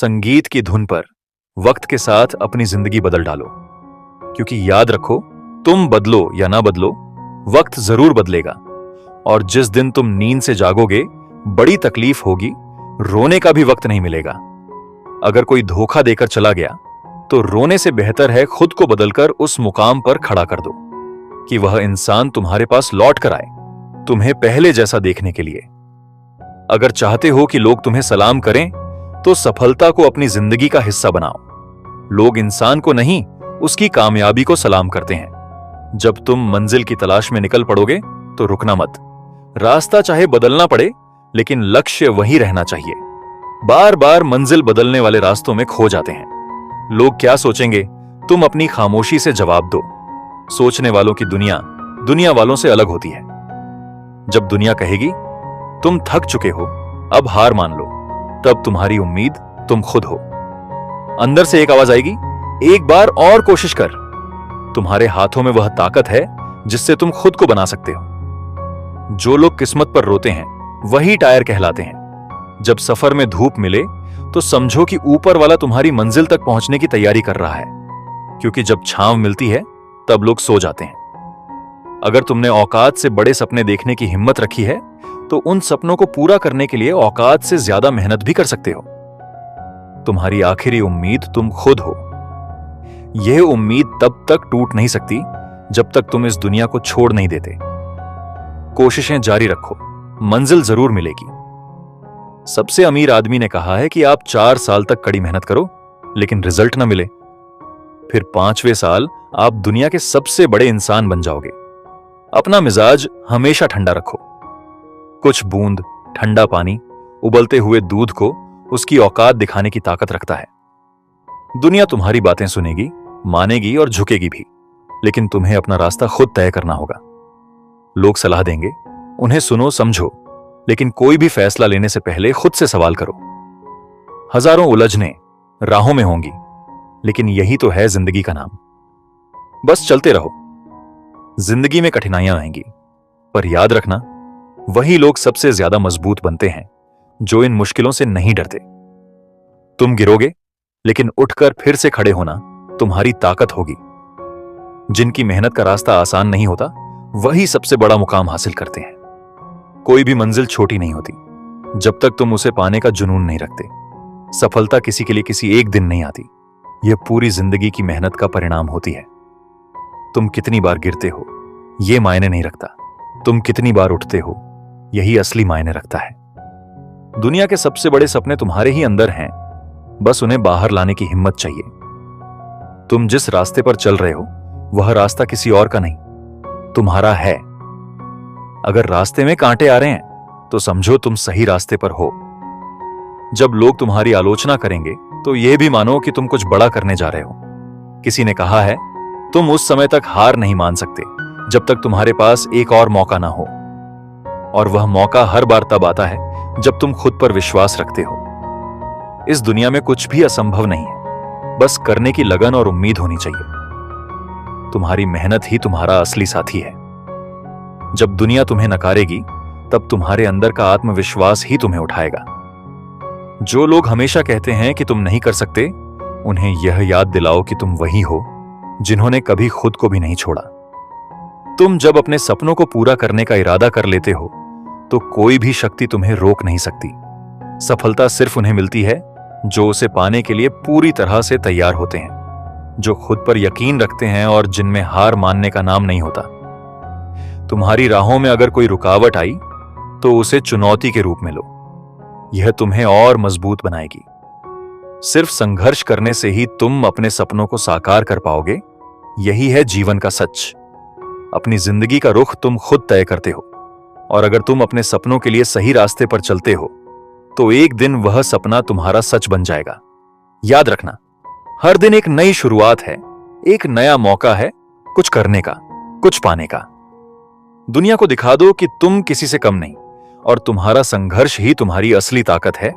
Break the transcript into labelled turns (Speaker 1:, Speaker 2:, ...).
Speaker 1: संगीत की धुन पर वक्त के साथ अपनी जिंदगी बदल डालो, क्योंकि याद रखो, तुम बदलो या ना बदलो, वक्त जरूर बदलेगा। और जिस दिन तुम नींद से जागोगे, बड़ी तकलीफ होगी, रोने का भी वक्त नहीं मिलेगा। अगर कोई धोखा देकर चला गया तो रोने से बेहतर है खुद को बदलकर उस मुकाम पर खड़ा कर दो कि वह इंसान तुम्हारे पास लौट कर आए, तुम्हें पहले जैसा देखने के लिए। अगर चाहते हो कि लोग तुम्हें सलाम करें, तो सफलता को अपनी जिंदगी का हिस्सा बनाओ। लोग इंसान को नहीं, उसकी कामयाबी को सलाम करते हैं। जब तुम मंजिल की तलाश में निकल पड़ोगे तो रुकना मत। रास्ता चाहे बदलना पड़े, लेकिन लक्ष्य वही रहना चाहिए। बार बार मंजिल बदलने वाले रास्तों में खो जाते हैं। लोग क्या सोचेंगे, तुम अपनी खामोशी से जवाब दो। सोचने वालों की दुनिया दुनिया वालों से अलग होती है। जब दुनिया कहेगी तुम थक चुके हो, अब हार मान लो, तब तुम्हारी उम्मीद तुम खुद हो। अंदर से एक आवाज आएगी, एक बार और कोशिश कर। तुम्हारे हाथों में वह ताकत है जिससे तुम खुद को बना सकते हो। जो लोग किस्मत पर रोते हैं वही टायर कहलाते हैं। जब सफर में धूप मिले तो समझो कि ऊपर वाला तुम्हारी मंजिल तक पहुंचने की तैयारी कर रहा है, क्योंकि जब छांव मिलती है तब लोग सो जाते हैं। अगर तुमने औकात से बड़े सपने देखने की हिम्मत रखी है, तो उन सपनों को पूरा करने के लिए औकात से ज्यादा मेहनत भी कर सकते हो। तुम्हारी आखिरी उम्मीद तुम खुद हो। यह उम्मीद तब तक टूट नहीं सकती जब तक तुम इस दुनिया को छोड़ नहीं देते। कोशिशें जारी रखो, मंजिल जरूर मिलेगी। सबसे अमीर आदमी ने कहा है कि आप 4 साल तक कड़ी मेहनत करो, लेकिन रिजल्ट ना मिले, फिर 5वें साल आप दुनिया के सबसे बड़े इंसान बन जाओगे। अपना मिजाज हमेशा ठंडा रखो। कुछ बूंद ठंडा पानी उबलते हुए दूध को उसकी औकात दिखाने की ताकत रखता है। दुनिया तुम्हारी बातें सुनेगी, मानेगी और झुकेगी भी, लेकिन तुम्हें अपना रास्ता खुद तय करना होगा। लोग सलाह देंगे, उन्हें सुनो समझो, लेकिन कोई भी फैसला लेने से पहले खुद से सवाल करो। हजारों उलझने राहों में होंगी, लेकिन यही तो है जिंदगी का नाम। बस चलते रहो। जिंदगी में कठिनाइयां आएंगी, पर याद रखना, वही लोग सबसे ज्यादा मजबूत बनते हैं जो इन मुश्किलों से नहीं डरते। तुम गिरोगे, लेकिन उठकर फिर से खड़े होना तुम्हारी ताकत होगी। जिनकी मेहनत का रास्ता आसान नहीं होता, वही सबसे बड़ा मुकाम हासिल करते हैं। कोई भी मंजिल छोटी नहीं होती जब तक तुम उसे पाने का जुनून नहीं रखते। सफलता किसी के लिए किसी एक दिन नहीं आती, यह पूरी जिंदगी की मेहनत का परिणाम होती है। तुम कितनी बार गिरते हो यह मायने नहीं रखता, तुम कितनी बार उठते हो यही असली मायने रखता है। दुनिया के सबसे बड़े सपने तुम्हारे ही अंदर हैं, बस उन्हें बाहर लाने की हिम्मत चाहिए। तुम जिस रास्ते पर चल रहे हो वह रास्ता किसी और का नहीं, तुम्हारा है। अगर रास्ते में कांटे आ रहे हैं तो समझो तुम सही रास्ते पर हो। जब लोग तुम्हारी आलोचना करेंगे तो यह भी मानो कि तुम कुछ बड़ा करने जा रहे हो। किसी ने कहा है, तुम उस समय तक हार नहीं मान सकते जब तक तुम्हारे पास एक और मौका ना हो। और वह मौका हर बार तब आता है जब तुम खुद पर विश्वास रखते हो। इस दुनिया में कुछ भी असंभव नहीं है, बस करने की लगन और उम्मीद होनी चाहिए। तुम्हारी मेहनत ही तुम्हारा असली साथी है। जब दुनिया तुम्हें नकारेगी, तब तुम्हारे अंदर का आत्मविश्वास ही तुम्हें उठाएगा। जो लोग हमेशा कहते हैं कि तुम नहीं कर सकते, उन्हें यह याद दिलाओ कि तुम वही हो जिन्होंने कभी खुद को भी नहीं छोड़ा। तुम जब अपने सपनों को पूरा करने का इरादा कर लेते हो, तो कोई भी शक्ति तुम्हें रोक नहीं सकती। सफलता सिर्फ उन्हें मिलती है जो उसे पाने के लिए पूरी तरह से तैयार होते हैं, जो खुद पर यकीन रखते हैं और जिनमें हार मानने का नाम नहीं होता। तुम्हारी राहों में अगर कोई रुकावट आई, तो उसे चुनौती के रूप में लो। यह तुम्हें और मजबूत बनाएगी। सिर्फ संघर्ष करने से ही तुम अपने सपनों को साकार कर पाओगे। यही है जीवन का सच। अपनी जिंदगी का रुख तुम खुद तय करते हो, और अगर तुम अपने सपनों के लिए सही रास्ते पर चलते हो, तो एक दिन वह सपना तुम्हारा सच बन जाएगा। याद रखना, हर दिन एक नई शुरुआत है, एक नया मौका है कुछ करने का, कुछ पाने का। दुनिया को दिखा दो कि तुम किसी से कम नहीं, और तुम्हारा संघर्ष ही तुम्हारी असली ताकत है।